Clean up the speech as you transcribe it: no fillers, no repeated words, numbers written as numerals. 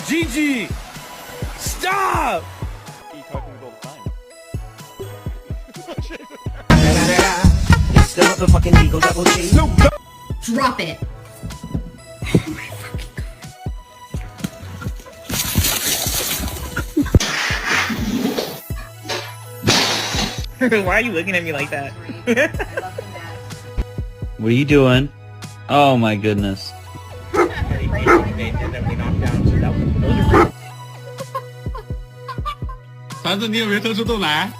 Gigi! Stop! He talking all the time. It's the motherfucking Eagle Double G. Drop it. Why are you looking at me like that? What are you doing? Oh my goodness. And then we knocked down, so that was, those are 橙子，你有没有特殊豆奶？